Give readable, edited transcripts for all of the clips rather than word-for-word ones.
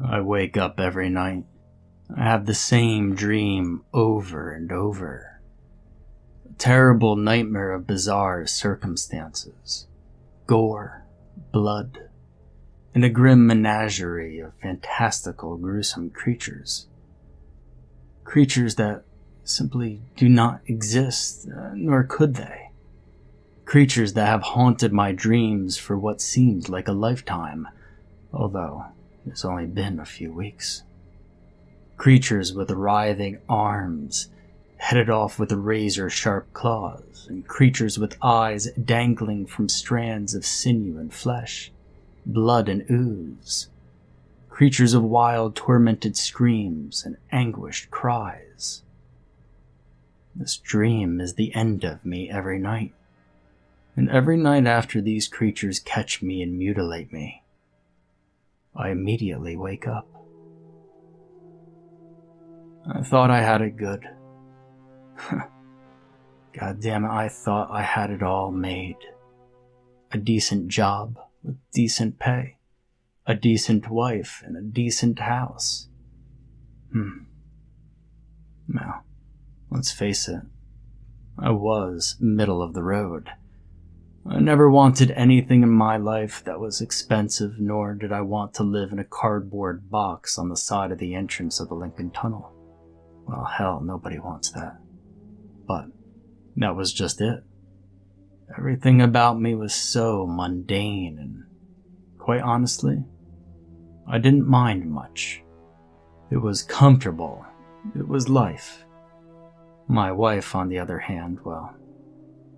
I wake up every night. I have the same dream over and over. A terrible nightmare of bizarre circumstances, gore, blood, and a grim menagerie of fantastical, gruesome creatures. Creatures that simply do not exist, nor could they. Creatures that have haunted my dreams for what seemed like a lifetime, although it's only been a few weeks. Creatures with writhing arms, headed off with razor-sharp claws, and creatures with eyes dangling from strands of sinew and flesh, blood and ooze. Creatures of wild, tormented screams and anguished cries. This dream is the end of me every night, and every night after these creatures catch me and mutilate me, I immediately wake up. I thought I had it good. God damn it, I thought I had it all made. A decent job with decent pay, a decent wife, and a decent house. Now, let's face it, I was middle of the road. I never wanted anything in my life that was expensive, nor did I want to live in a cardboard box on the side of the entrance of the Lincoln Tunnel. Well, hell, nobody wants that. But that was just it. Everything about me was so mundane, and quite honestly, I didn't mind much. It was comfortable. It was life. My wife, on the other hand, well,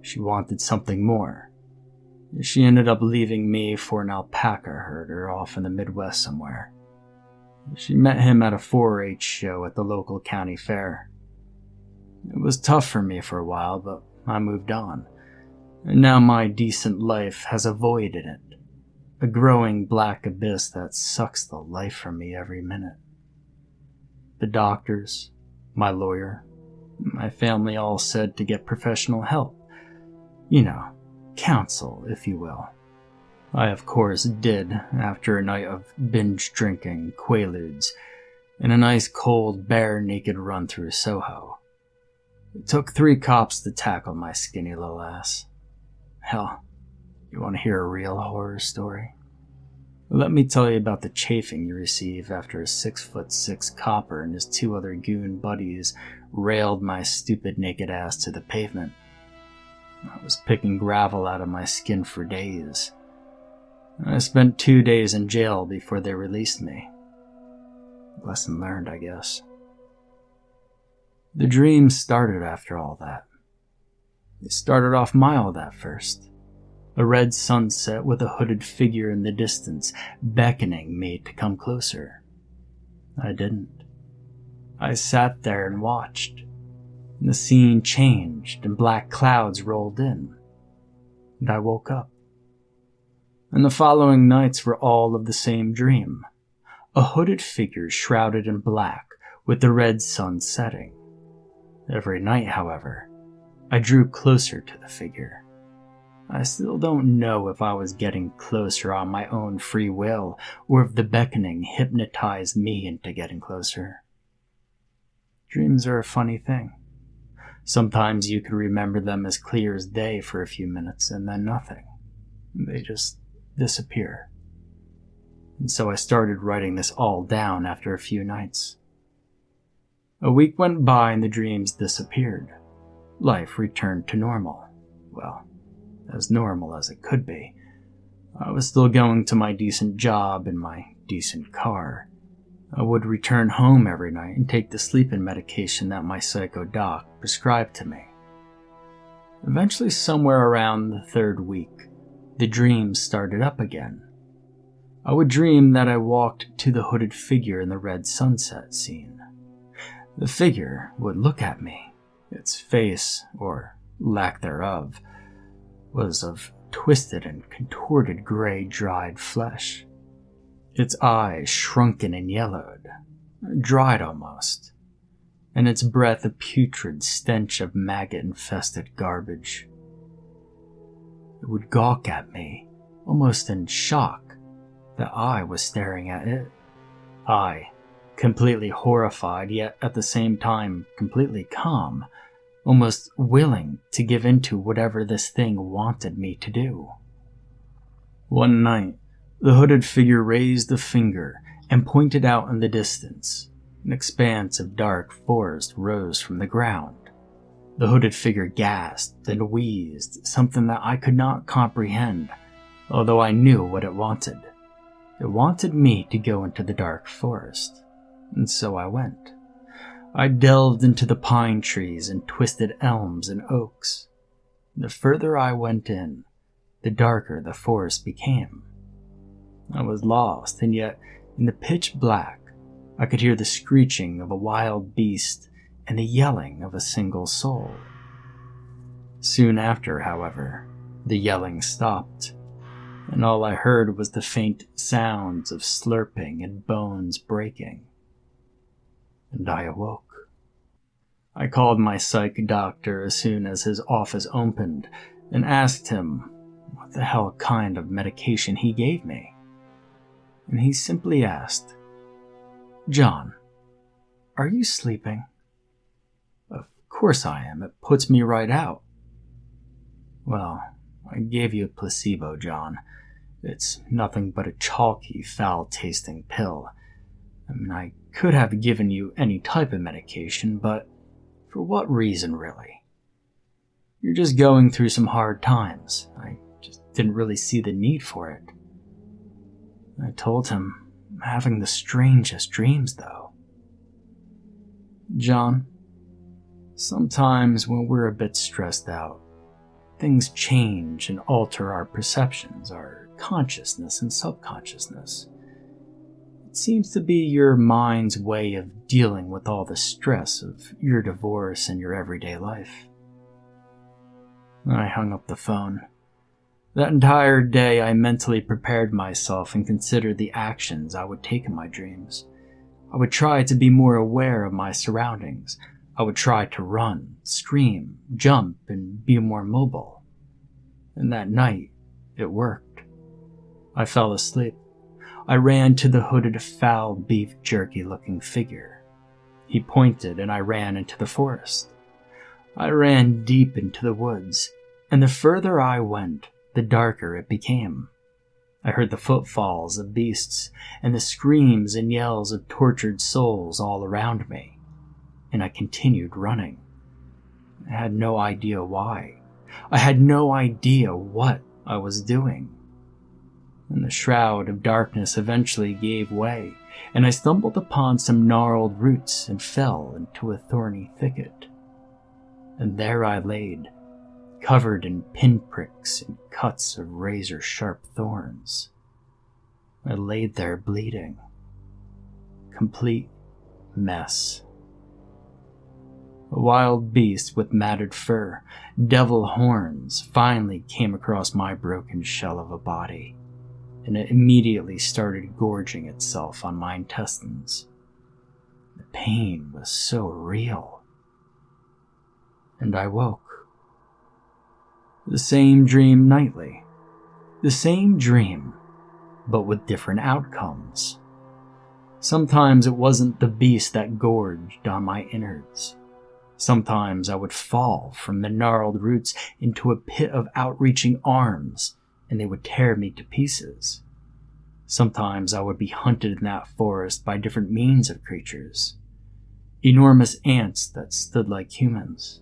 she wanted something more. She ended up leaving me for an alpaca herder off in the Midwest somewhere. She met him at a 4-H show at the local county fair. It was tough for me for a while, but I moved on. And now my decent life has a void in it. A growing black abyss that sucks the life from me every minute. The doctors, my lawyer, my family all said to get professional help. You know, counsel, if you will. I, of course, did after a night of binge drinking, quaaludes, and a nice cold, bare-naked run through Soho. It took 3 cops to tackle my skinny little ass. Hell, you want to hear a real horror story? Let me tell you about the chafing you receive after a 6'6" copper and his 2 other goon buddies railed my stupid naked ass to the pavement. I was picking gravel out of my skin for days. I spent 2 days in jail before they released me. Lesson learned, I guess. The dream started after all that. It started off mild at first. A red sunset with a hooded figure in the distance, beckoning me to come closer. I didn't. I sat there and watched. The scene changed and black clouds rolled in. And I woke up. And the following nights were all of the same dream. A hooded figure shrouded in black with the red sun setting. Every night, however, I drew closer to the figure. I still don't know if I was getting closer on my own free will or if the beckoning hypnotized me into getting closer. Dreams are a funny thing. Sometimes you can remember them as clear as day for a few minutes and then nothing. They just disappear. And so I started writing this all down after a few nights. A week went by and the dreams disappeared. Life returned to normal. Well, as normal as it could be. I was still going to my decent job in my decent car. I would return home every night and take the sleeping medication that my psycho doc prescribed to me. Eventually, somewhere around the 3rd week, the dreams started up again. I would dream that I walked to the hooded figure in the red sunset scene. The figure would look at me. Its face, or lack thereof, was of twisted and contorted gray dried flesh. Its eyes shrunken and yellowed, dried almost, and its breath a putrid stench of maggot-infested garbage. It would gawk at me, almost in shock that I was staring at it. I, completely horrified, yet at the same time completely calm, almost willing to give in to whatever this thing wanted me to do. One night, the hooded figure raised a finger and pointed out in the distance. An expanse of dark forest rose from the ground. The hooded figure gasped and wheezed, something that I could not comprehend, although I knew what it wanted. It wanted me to go into the dark forest, and so I went. I delved into the pine trees and twisted elms and oaks. The further I went in, the darker the forest became. I was lost, and yet, in the pitch black, I could hear the screeching of a wild beast and the yelling of a single soul. Soon after, however, the yelling stopped, and all I heard was the faint sounds of slurping and bones breaking. And I awoke. I called my psych doctor as soon as his office opened and asked him what the hell kind of medication he gave me. And he simply asked, "John, are you sleeping?" "Of course I am. It puts me right out." "Well, I gave you a placebo, John. It's nothing but a chalky, foul-tasting pill. I mean, I could have given you any type of medication, but for what reason, really? You're just going through some hard times. I just didn't really see the need for it." I told him, "I'm having the strangest dreams, though." "John, sometimes when we're a bit stressed out, things change and alter our perceptions, our consciousness and subconsciousness. It seems to be your mind's way of dealing with all the stress of your divorce and your everyday life." I hung up the phone. That entire day I mentally prepared myself and considered the actions I would take in my dreams. I would try to be more aware of my surroundings. I would try to run, scream, jump, and be more mobile. And that night, it worked. I fell asleep. I ran to the hooded, foul beef jerky-looking figure. He pointed and I ran into the forest. I ran deep into the woods, and the further I went, the darker it became. I heard the footfalls of beasts and the screams and yells of tortured souls all around me, and I continued running. I had no idea why. I had no idea what I was doing. And the shroud of darkness eventually gave way, and I stumbled upon some gnarled roots and fell into a thorny thicket. And there I laid, covered in pinpricks and cuts of razor-sharp thorns. I laid there bleeding. Complete mess. A wild beast with matted fur, devil horns, finally came across my broken shell of a body, and it immediately started gorging itself on my intestines. The pain was so real. And I woke. The same dream nightly. The same dream, but with different outcomes. Sometimes it wasn't the beast that gorged on my innards. Sometimes I would fall from the gnarled roots into a pit of outreaching arms, and they would tear me to pieces. Sometimes I would be hunted in that forest by different means of creatures. Enormous ants that stood like humans.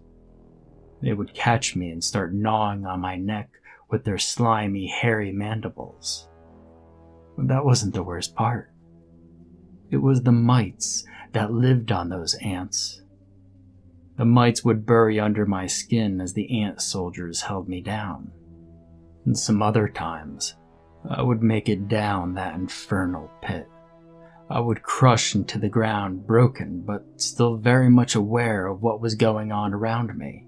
They would catch me and start gnawing on my neck with their slimy, hairy mandibles. But that wasn't the worst part. It was the mites that lived on those ants. The mites would bury under my skin as the ant soldiers held me down. And some other times, I would make it down that infernal pit. I would crush into the ground, broken, but still very much aware of what was going on around me.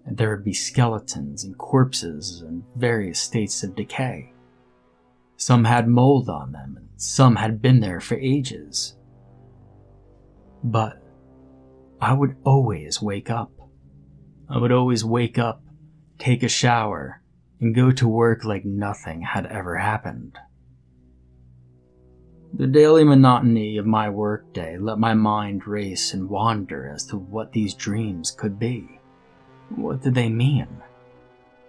And there would be skeletons and corpses in various states of decay. Some had mold on them, and some had been there for ages. But I would always wake up. I would always wake up, take a shower, and go to work like nothing had ever happened. The daily monotony of my workday let my mind race and wander as to what these dreams could be. What did they mean?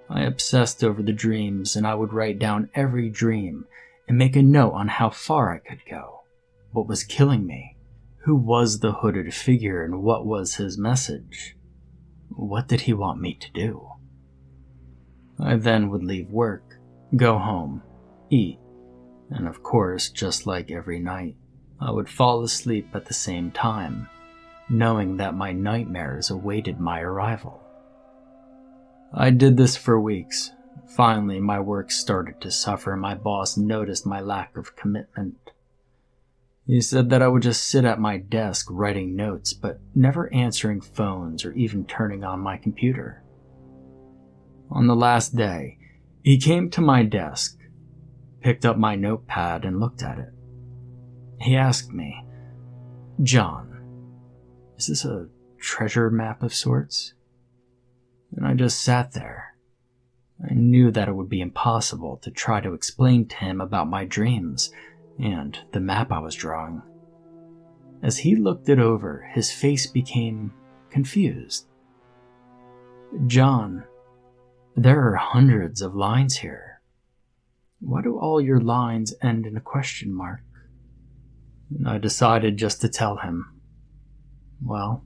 I obsessed over the dreams, and I would write down every dream and make a note on how far I could go. What was killing me? Who was the hooded figure, and what was his message? What did he want me to do? I then would leave work, go home, eat, and of course, just like every night, I would fall asleep at the same time, knowing that my nightmares awaited my arrival. I did this for weeks. Finally, my work started to suffer, and my boss noticed my lack of commitment. He said that I would just sit at my desk writing notes, but never answering phones or even turning on my computer. On the last day, he came to my desk, picked up my notepad, and looked at it. He asked me, "John, is this a treasure map of sorts?" And I just sat there. I knew that it would be impossible to try to explain to him about my dreams and the map I was drawing. As he looked it over, his face became confused. "John, there are hundreds of lines here. Why do all your lines end in a question mark?" And I decided just to tell him, "Well,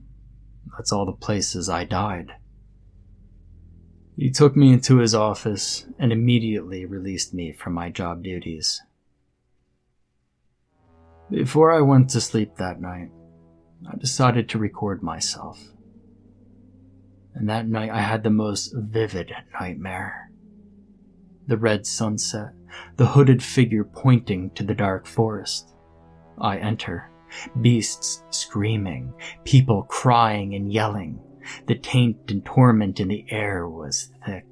that's all the places I died." He took me into his office and immediately released me from my job duties. Before I went to sleep that night, I decided to record myself. And that night I had the most vivid nightmare. The red sunset, the hooded figure pointing to the dark forest. I enter, beasts screaming, people crying and yelling. The taint and torment in the air was thick.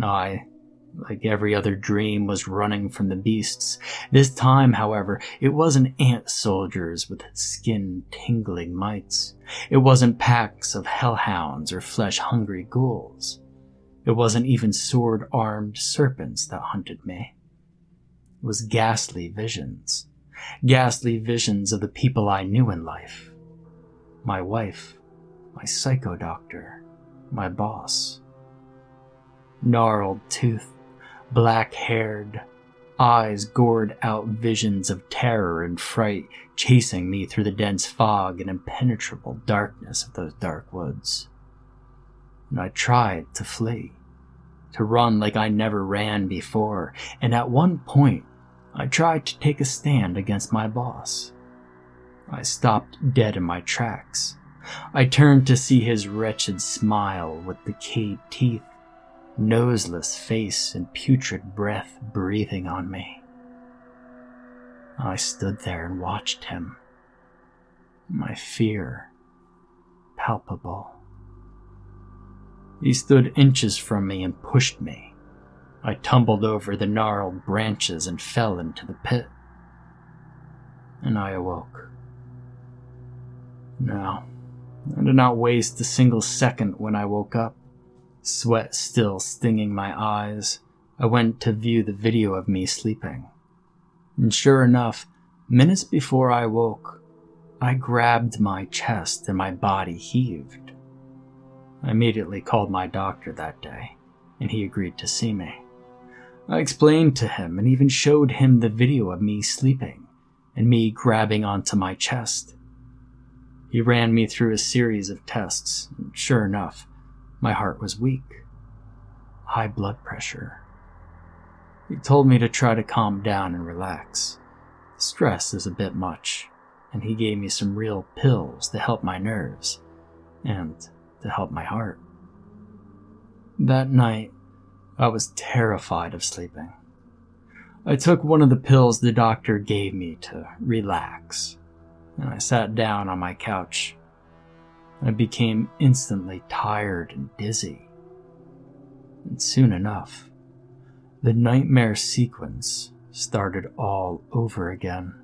I, like every other dream, was running from the beasts. This time, however, it wasn't ant soldiers with skin-tingling mites. It wasn't packs of hellhounds or flesh-hungry ghouls. It wasn't even sword-armed serpents that hunted me. It was ghastly visions of the people I knew in life. My wife, my psycho doctor, my boss. Gnarled toothed, black-haired, eyes gored out visions of terror and fright chasing me through the dense fog and impenetrable darkness of those dark woods. And I tried to flee, to run like I never ran before, and at one point, I tried to take a stand against my boss. I stopped dead in my tracks. I turned to see his wretched smile with decayed teeth, noseless face, and putrid breath breathing on me. I stood there and watched him, my fear palpable. He stood inches from me and pushed me. I tumbled over the gnarled branches and fell into the pit. And I awoke. No, I did not waste a single second when I woke up. Sweat still stinging my eyes, I went to view the video of me sleeping. And sure enough, minutes before I woke, I grabbed my chest and my body heaved. I immediately called my doctor that day, and he agreed to see me. I explained to him and even showed him the video of me sleeping and me grabbing onto my chest. He ran me through a series of tests, and sure enough, my heart was weak. High blood pressure. He told me to try to calm down and relax. Stress is a bit much, and he gave me some real pills to help my nerves and to help my heart. That night, I was terrified of sleeping. I took one of the pills the doctor gave me to relax, and I sat down on my couch. I became instantly tired and dizzy. And soon enough, the nightmare sequence started all over again.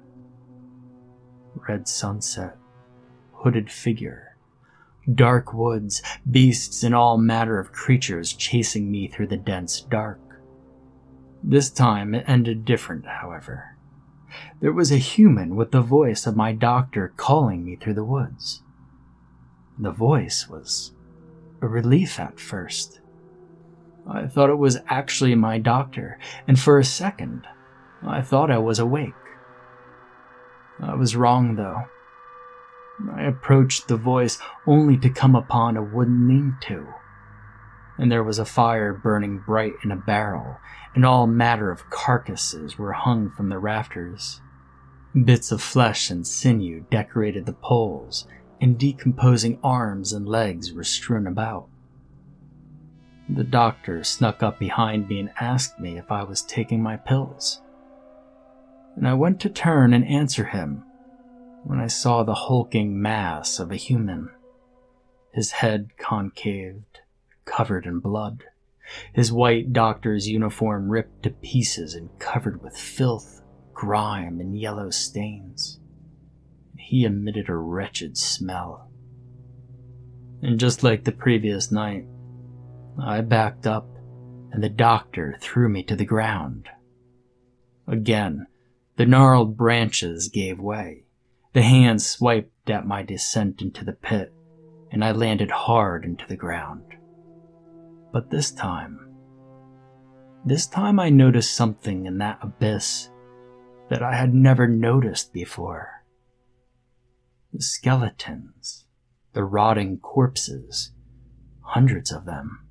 Red sunset, hooded figure, dark woods, beasts and all manner of creatures chasing me through the dense dark. This time it ended different, however. There was a human with the voice of my doctor calling me through the woods. The voice was a relief at first. I thought it was actually my doctor, and for a second, I thought I was awake. I was wrong, though. I approached the voice only to come upon a wooden lean-to, and there was a fire burning bright in a barrel, and all manner of carcasses were hung from the rafters. Bits of flesh and sinew decorated the poles, and decomposing arms and legs were strewn about. The doctor snuck up behind me and asked me if I was taking my pills, and I went to turn and answer him when I saw the hulking mass of a human, his head concaved, covered in blood, his white doctor's uniform ripped to pieces and covered with filth, grime, and yellow stains. He emitted a wretched smell. And just like the previous night, I backed up, and the doctor threw me to the ground. Again, the gnarled branches gave way. The hands swiped at my descent into the pit, and I landed hard into the ground. But this time I noticed something in that abyss that I had never noticed before. The skeletons, the rotting corpses, hundreds of them,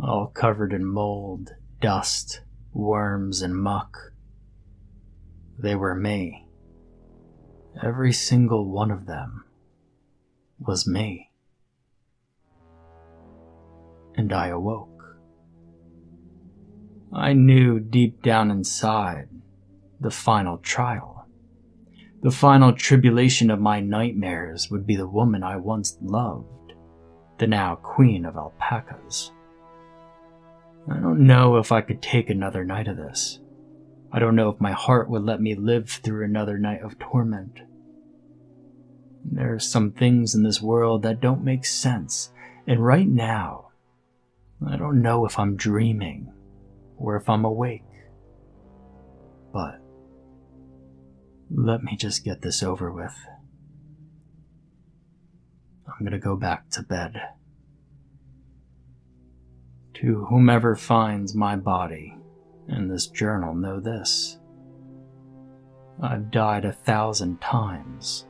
all covered in mold, dust, worms, and muck. They were me. Every single one of them was me. And I awoke. I knew deep down inside the final trial. The final tribulation of my nightmares would be the woman I once loved, the now queen of alpacas. I don't know if I could take another night of this. I don't know if my heart would let me live through another night of torment. There are some things in this world that don't make sense, and right now, I don't know if I'm dreaming or if I'm awake. But let me just get this over with. I'm gonna go back to bed. To whomever finds my body in this journal, know this. I've died 1,000 times,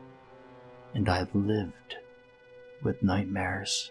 and I've lived with nightmares.